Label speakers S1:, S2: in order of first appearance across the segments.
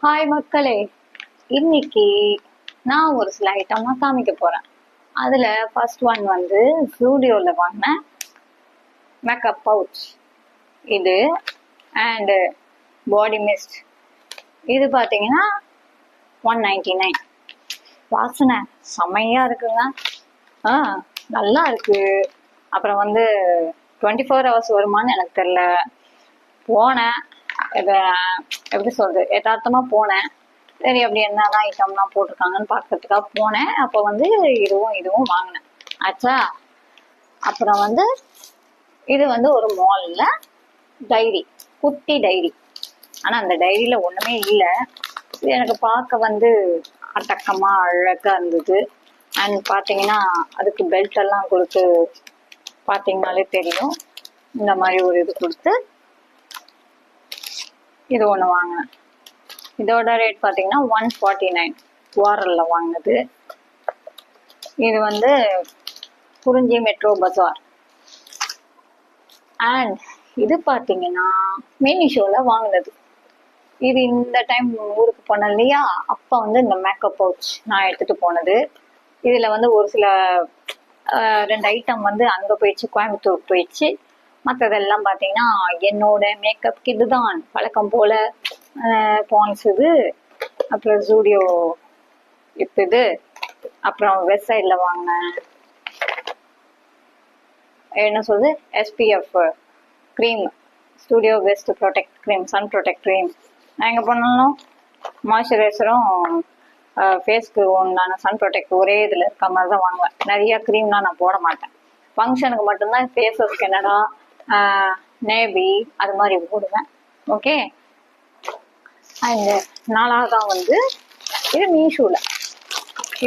S1: Hi மக்களே, இன்னைக்கு நான் ஒரு சில ஐட்டம்லாம் காமிக்க போறேன். அதுல ஃபர்ஸ்ட் ஒன் வந்து ஜூடியோல வாங்கின மேக்கப் பவுச் இது அண்ட் பாடி மிஸ்ட். இது பார்த்தீங்கன்னா 199. வாசனை செம்மையா இருக்குங்க. நல்லா இருக்கு. அப்புறம் வந்து 24 hours வருமானு எனக்கு தெரியல. போனேன், இதை எப்படி சொல்றது, யதார்த்தமா போனேன். சரி, அப்படி என்னதான் ஐட்டம்லாம் போட்டிருக்காங்கன்னு பார்க்கறதுக்காக போனேன். அப்போ வந்து இதுவும் வாங்கினேன் ஆச்சா. அப்புறம் வந்து இது வந்து ஒரு மால்ல டைரி, குட்டி டைரி. ஆனா அந்த டைரியில ஒண்ணுமே இல்லை. இது எனக்கு பார்க்க வந்து அடக்கமா அழகா இருந்தது. அண்ட் பார்த்தீங்கன்னா அதுக்கு பெல்ட் எல்லாம் கொடுத்து பார்த்தீங்கன்னாலே தெரியும். இந்த மாதிரி ஒரு இது கொடுத்து இது ஒன்று வாங்கினேன். இதோட ரேட் பார்த்தீங்கன்னா 149. வாரல்ல வாங்கினது. இது வந்து குறிஞ்சி மெட்ரோ பஜார். அண்ட் இது பார்த்தீங்கன்னா மீஷோல வாங்கினது. இது இந்த டைம் ஊருக்கு போனேன் இல்லையா, அப்போ வந்து இந்த மேக்கப் பவுச் நான் எடுத்துட்டு போனது. இதுல வந்து ஒரு சில 2 ஐட்டம் வந்து அங்க போயிடுச்சு, கோயம்புத்தூர் போயிடுச்சு. மற்றதெல்லாம் பார்த்தீங்கன்னா என்னோட மேக்கப் கிட்டு தான் வழக்கம் போல. பான்ஸ் இது, அப்புறம் ஜூடியோ இது, அப்புறம் வெஸ்ட் சைட்ல வாங்கினேன் என்ன சொல்றது SPF cream, studio best protect cream, sun protect cream. நான் எங்கே போனாலும் மாய்ஸ்சரைசரும் ஃபேஸ்க்கு உண்டான சன் ப்ரொடெக்ட் ஒரே இதில் இருக்க மாதிரி தான் வாங்குவேன். நிறைய க்ரீம்லாம் நான் போட மாட்டேன். ஃபங்க்ஷனுக்கு மட்டும்தான் ஃபேஸஸ் கனடா, நேவி அது மாதிரி போடுவேன். ஓகே. அண்ட் 4ஆவதா வந்து இது மீஷோல.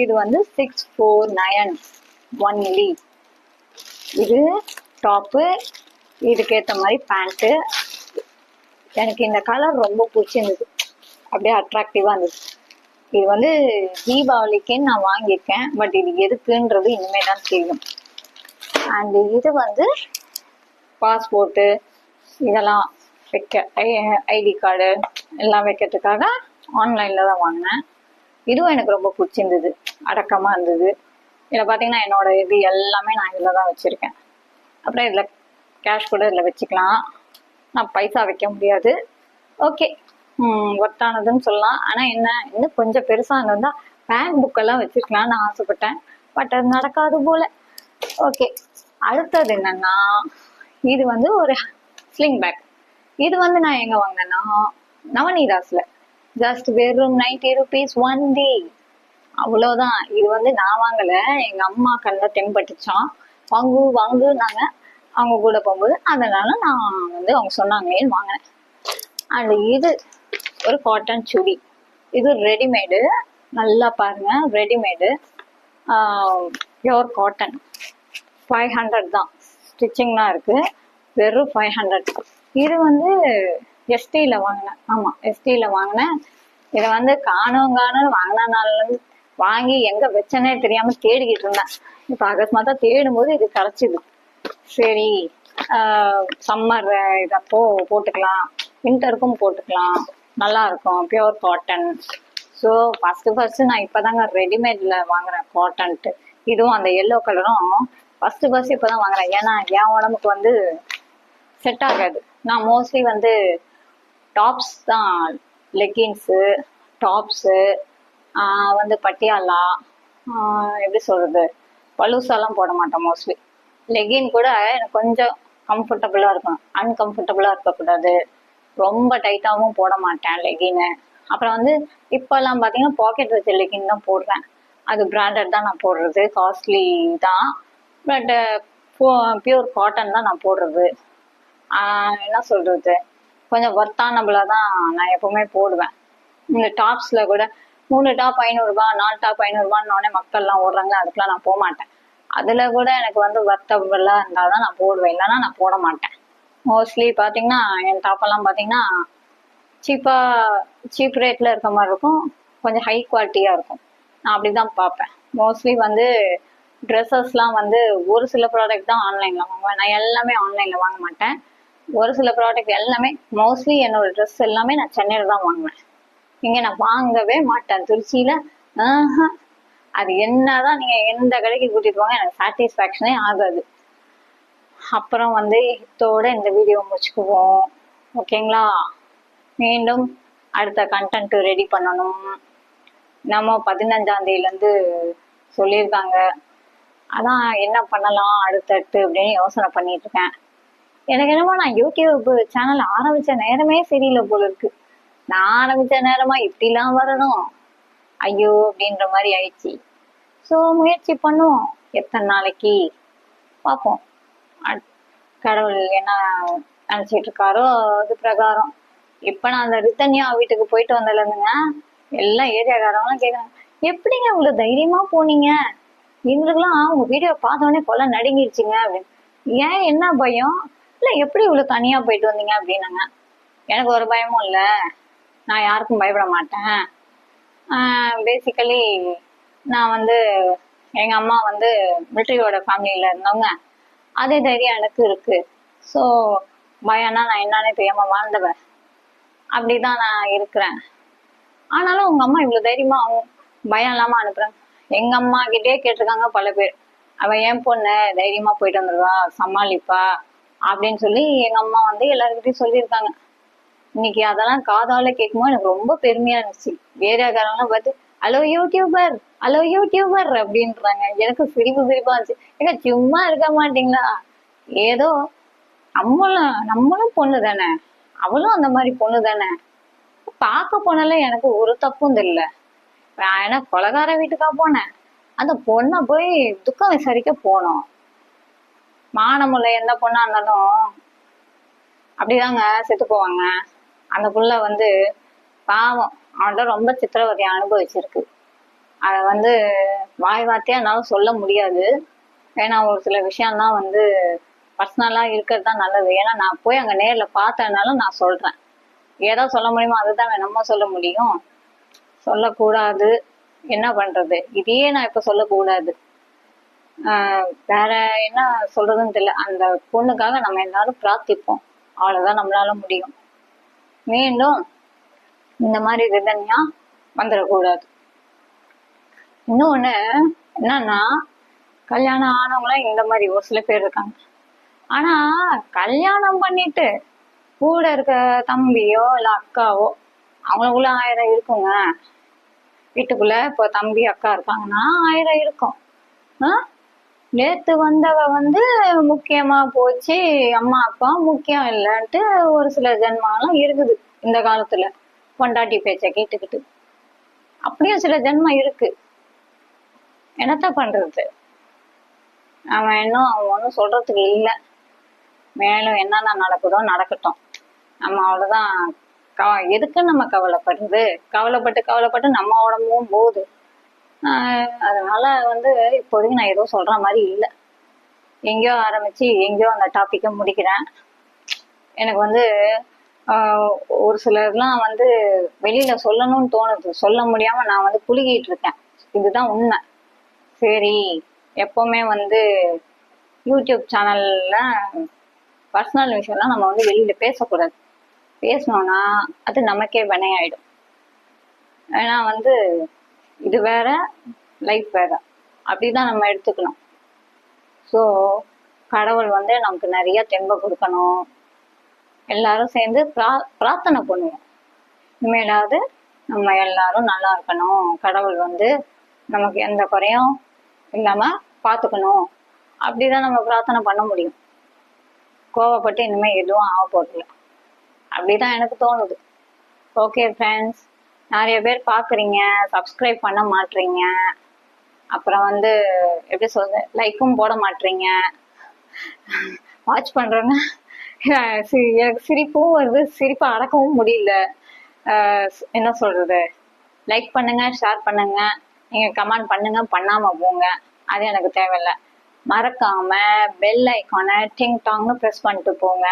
S1: இது வந்து 649 ஒன்லி. இது டாப்பு, இதுக்கேற்ற மாதிரி பேண்ட்டு. எனக்கு இந்த கலர் ரொம்ப பிடிச்சிருந்தது, அப்படியே அட்ராக்டிவாக இருந்தது. இது வந்து தீபாவளிக்குன்னு நான் வாங்கியிருக்கேன். பட் இது எதுக்குன்றது இனிமே தான் தெரியும். அண்ட் இது வந்து பாஸ்போர்ட்டு இதெல்லாம் வைக்க, ஐடி கார்டு எல்லாம் வைக்கிறதுக்காக ஆன்லைனில் தான் வாங்கினேன். இதுவும் எனக்கு ரொம்ப பிடிச்சிருந்தது, அடக்கமாக இருந்தது. இதில் பார்த்தீங்கன்னா என்னோட இது எல்லாமே நான் இதில் தான் வச்சுருக்கேன். அப்புறம் இதில் கேஷ் கூட இதில் வச்சுக்கலாம். நான் பைசா வைக்க முடியாது. ஓகே, ஒர்த்தானதுன்னு சொல்லலாம். ஆனால் என்ன, இன்னும் கொஞ்சம் பெருசாக இருந்தால் பேங்க் புக்கெல்லாம் வச்சுருக்கலாம்னு நான் ஆசைப்பட்டேன். பட் அது நடக்காது போல். ஓகே, அடுத்தது என்னன்னா இது வந்து ஒரு ஸ்லிங் பேக். இது வந்து நான் எங்கே வாங்கினேன்னா நவநீதாஸ்ல. ஜஸ்ட் வெறும் 90 rupees ஒன்லி, அவ்வளோதான். இது வந்து நான் வாங்கலை, எங்கள் அம்மா கண்ணில் தென்பட்டுச்சான். வாங்குனாங்க அவங்க கூட போகும்போது. அதனால நான் வந்து அவங்க சொன்னாங்களேன்னு வாங்கினேன். அண்ட் இது ஒரு காட்டன் சுடி. இது ரெடிமேடு. நல்லா பாருங்க, ரெடிமேடு, பியோர் காட்டன். 500 தான். ஸ்டிச்சிங்லாம் இருக்கு. வெறும் 500. இது வந்து எஸ்டியில் வாங்கினேன். ஆமாம், எஸ்டியில் வாங்கினேன். இதை வந்து காணும் வாங்கின நாள்லேருந்து வாங்கி எங்கே வச்சனே தெரியாமல் தேடிக்கிட்டு இருந்தேன். இப்போ அகஸ்மாத்தான் தேடும்போது இது கிடச்சிது. சரி, சம்மர் இதப்போ போட்டுக்கலாம், வின்டருக்கும் போட்டுக்கலாம், நல்லா இருக்கும், பியோர் காட்டன். ஸோ ஃபஸ்ட்டு நான் இப்போதாங்க ரெடிமேடில் வாங்குறேன் காட்டன்ட்டு. இதுவும் அந்த எல்லோ கலரும் ஃபஸ்ட்டு இப்போ தான் வாங்குறேன். ஏன்னா என் உடம்புக்கு வந்து செட் ஆகாது. நான் மோஸ்ட்லி வந்து டாப்ஸ் தான், லெக்கின்ஸு, டாப்ஸு, வந்து பட்டியாலா, எப்படி சொல்கிறது, பலூசாலாம் போட மாட்டேன் மோஸ்ட்லி. லெகின் கூட எனக்கு கொஞ்சம் கம்ஃபர்டபுளாக இருக்கணும், அன்கம்ஃபர்டபுளாக இருக்கக்கூடாது. ரொம்ப டைட்டாகவும் போட மாட்டேன் லெகின்னு. அப்புறம் வந்து இப்போல்லாம் பார்த்தீங்கன்னா பாக்கெட் வச்ச லெகின் தான் போடுறேன். அது பிராண்டட் தான் நான் போடுறது, காஸ்ட்லி தான். பட் பியூர் காட்டன் தான் நான் போடுறது. என்ன சொல்கிறது, கொஞ்சம் ஒர்த்தானபுளாக தான் நான் எப்போவுமே போடுவேன். இந்த டாப்ஸில் கூட 3 டாப் 500 ரூபா, 4 டாப் 500 ரூபான்னு மக்கள்லாம் ஓடுறாங்க. அதுக்கெலாம் நான் போக மாட்டேன். அதில் கூட எனக்கு வந்து ஒர்த்தபுளாக இருந்தால் தான் நான் போடுவேன், இல்லைன்னா நான் போட மாட்டேன். மோஸ்ட்லி பார்த்தீங்கன்னா என் டாப்பெல்லாம் பார்த்தீங்கன்னா சீப் ரேட்டில் இருக்க மாதிரி இருக்கும், கொஞ்சம் ஹை குவாலிட்டியாக இருக்கும். நான் அப்படி தான் பார்ப்பேன். மோஸ்ட்லி வந்து ட்ரெஸ்ஸஸ்லாம் வந்து ஒரு சில ப்ராடக்ட் தான் ஆன்லைனில் வாங்குவேன். நான் எல்லாமே ஆன்லைனில் வாங்க மாட்டேன். ஒரு சில ப்ராடக்ட் எல்லாமே, மோஸ்ட்லி என்னோட ட்ரெஸ் எல்லாமே நான் சென்னையில் தான் வாங்குவேன். இங்க நான் வாங்கவே மாட்டேன் திருச்சியில. ஆஹா, அது என்னதான் நீங்க எந்த கடைக்கு கூட்டிட்டு போங்க எனக்கு சாட்டிஸ்ஃபேக்ஷனே ஆகாது. அப்புறம் வந்து இதோட இந்த வீடியோ முடிச்சுக்குவோம். ஓகேங்களா? மீண்டும் அடுத்த கண்டென்ட் ரெடி பண்ணணும். நம்ம 15ஆம் தேதியிலேருந்து சொல்லியிருக்காங்க. அதான் என்ன பண்ணலாம் அடுத்தடுத்து அப்படின்னு யோசனை பண்ணிட்டு இருக்கேன். எனக்கு என்னமோ நான் யூடியூப் சேனல் ஆரம்பிச்ச நேரமே சரியில்லை போல இருக்கு. நான் ஆரம்பிச்ச நேரமா இப்படிலாம் வரணும் ஐயோ அப்படின்ற மாதிரி ஆயிடுச்சு. ஸோ முயற்சி பண்ணுவோம். எத்தனை நாளைக்கு பார்ப்போம். கடவுள் என்ன நினைச்சிட்டு இருக்காரோ அது பிரகாரம். இப்ப நான் அந்த ரித்தன்யா வீட்டுக்கு போயிட்டு வந்ததுலங்க எல்லாம் ஏரியாக்காரவங்களாம் கேட்குறாங்க, எப்படிங்க இவ்வளவு தைரியமா போனீங்க? எங்களுக்குலாம் உங்க வீடியோ பார்த்தோன்னே கொலை நடுங்கிடுச்சுங்க அப்படின்னு. ஏன் என்ன பயம்? இல்ல எப்படி இவ்வளவு தனியா போயிட்டு வந்தீங்க அப்படின்னாங்க. எனக்கு ஒரு பயமும் இல்லை, நான் யாருக்கும் பயப்பட மாட்டேன். பேசிக்கலி நான் வந்து எங்க அம்மா வந்து மிலிட்ரியோட ஃபேமிலியில இருந்தவங்க, அதே தைரியம் எனக்கு இருக்கு. ஸோ பயம்னா நான் என்னன்னே தெரியாம வாழ்ந்தவன், அப்படிதான் நான் இருக்கிறேன். ஆனாலும் உங்க அம்மா இவ்வளவு தைரியமா பயம் இல்லாம அனுப்புறேன். எங்க அம்மா கிட்டே கேட்டிருக்காங்க பல பேர், அவ ஏன் பொண்ணு தைரியமா போயிட்டு வந்துருவா சமாளிப்பா அப்படின்னு சொல்லி எங்க அம்மா வந்து எல்லாருக்கிட்டையும் சொல்லியிருக்காங்க. இன்னைக்கு அதெல்லாம் காதால கேட்கும்போது எனக்கு ரொம்ப பெருமையா இருந்துச்சு. ஏரியாக்காரங்களாம் பார்த்து ஹலோ யூடியூபர் ஹலோ யூடியூபர் அப்படின்றாங்க. எனக்கு சிரிப்பா இருந்துச்சு. ஏங்க சும்மா இருக்க மாட்டீங்களா? ஏதோ நம்மளும் பொண்ணு தானே, அவளும் அந்த மாதிரி பொண்ணு தானே, பார்க்க போனால எனக்கு ஒரு தப்பும் தெரியல. நான் என்ன கொலகார வீட்டுக்கா போனேன்? அந்த பொண்ணை போய் துக்கம் விசாரிக்க போனோம். மானமுள்ள எந்த பொண்ணா இருந்தாலும் அப்படிதாங்க செத்து போவாங்க. அந்த புள்ள வந்து பாவம், அவன்கிட்ட ரொம்ப சித்திரவதையை அனுபவிச்சிருக்கு. அதை வந்து வாய் வார்த்தையா என்னாலும் சொல்ல முடியாது. ஏன்னா ஒரு சில விஷயம்லாம் வந்து பர்சனலா இருக்கிறது தான் நல்லது. ஏன்னா நான் போய் அங்க நேர்ல பார்த்ததுனால நான் சொல்றேன். ஏதோ சொல்ல முடியுமோ அதுதான் நம்ம சொல்ல முடியும். சொல்லக்கூடாது, என்ன பண்றது? இதையே நான் இப்ப சொல்லக்கூடாது. வேற என்ன சொல்றதுன்னு தெரியல. அந்த பொண்ணுக்காக நம்ம எல்லாரும் பிரார்த்திப்போம், அவ்வளவுதான் நம்மளால முடியும். மீண்டும் இந்த மாதிரி ரிதன்யா வந்துடக்கூடாது. இன்னொன்னு என்னன்னா, கல்யாணம் ஆனவங்களாம் இந்த மாதிரி ஒரு சில பேர் இருக்காங்க. ஆனா கல்யாணம் பண்ணிட்டு கூட இருக்க தம்பியோ இல்ல அக்காவோ அவங்களுக்குள்ள 1000 இருக்குங்க. வீட்டுக்குள்ள இப்போ தம்பி அக்கா இருக்காங்கன்னா 1000 இருக்கும். நேத்து வந்தவ வந்து முக்கியமா போச்சு, அம்மா அப்பா முக்கியம் இல்லைன்ட்டு ஒரு சில ஜென்மாலாம் இருக்குது இந்த காலத்துல. பொண்டாட்டி பேச்ச கேட்டுக்கிட்டு அப்படியும் சில ஜென்மம் இருக்கு. என்னத்த பண்றது? அவன் இன்னும் ஒன்றும் சொல்றதுக்கு இல்லை. மேலும் என்னென்ன நடக்குதோ நடக்கட்டும். நம்ம அவ்வளவுதான். எதுக்கு நம்ம கவலைப்படுறது? கவலைப்பட்டு நம்ம உடம்பும் போகுது. அதனால வந்து இப்போதைக்கு நான் எதுவும் சொல்ற மாதிரி இல்லை. எங்கேயோ ஆரம்பிச்சு எங்கேயோ அந்த டாபிக்கை முடிக்கிறேன். எனக்கு வந்து ஒரு சிலர்லாம் வந்து வெளியில சொல்லணும்னு தோணுது, சொல்ல முடியாம நான் வந்து புழுகிட்டு இருக்கேன். இதுதான் உண்மை. சரி, எப்பவுமே வந்து யூடியூப் சேனல்ல பர்சனல் விஷயம்லாம் நம்ம வந்து வெளியில பேசக்கூடாது. பேசணும்னா அது நமக்கே வினையாயிடும். ஏன்னா வந்து இது வேற, லைஃப் வேற, அப்படிதான் நம்ம எடுத்துக்கணும். ஸோ கடவுள் வந்து நமக்கு நிறைய தெம்பை கொடுக்கணும். எல்லாரும் சேர்ந்து பிரார்த்தனை பண்ணுவோம். இனிமேலாவது நம்ம எல்லாரும் நல்லா இருக்கணும், கடவுள் வந்து நமக்கு எந்த குறையும் இல்லாம பார்த்துக்கணும், அப்படிதான் நம்ம பிரார்த்தனை பண்ண முடியும். கோவப்பட்டு இனிமே எதுவும் ஆக போறதில்லை, அப்படிதான் எனக்கு தோணுது. ஓகே ஃப்ரெண்ட்ஸ், நிறைய பேர் பார்க்குறீங்க, சப்ஸ்கிரைப் பண்ண மாட்டீங்க. அப்புறம் வந்து எப்படி சொல்றது, லைக்கும் போட மாட்டீங்க. வாட்ச் பண்றேங்க, எனக்கு சிரிப்பும் வருது, சிரிப்பை அடக்கவும் முடியல. என்ன சொல்றது, லைக் பண்ணுங்க, ஷேர் பண்ணுங்க, நீங்க கமெண்ட் பண்ணுங்க, பண்ணாம போங்க, அது எனக்கு தேவையில்லை. மறக்காம பெல் ஐக்கானை டிங் டாங்னு ப்ரெஸ் பண்ணிட்டு போங்க.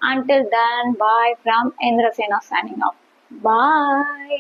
S1: Until then, bye from Indrasena signing off. Bye.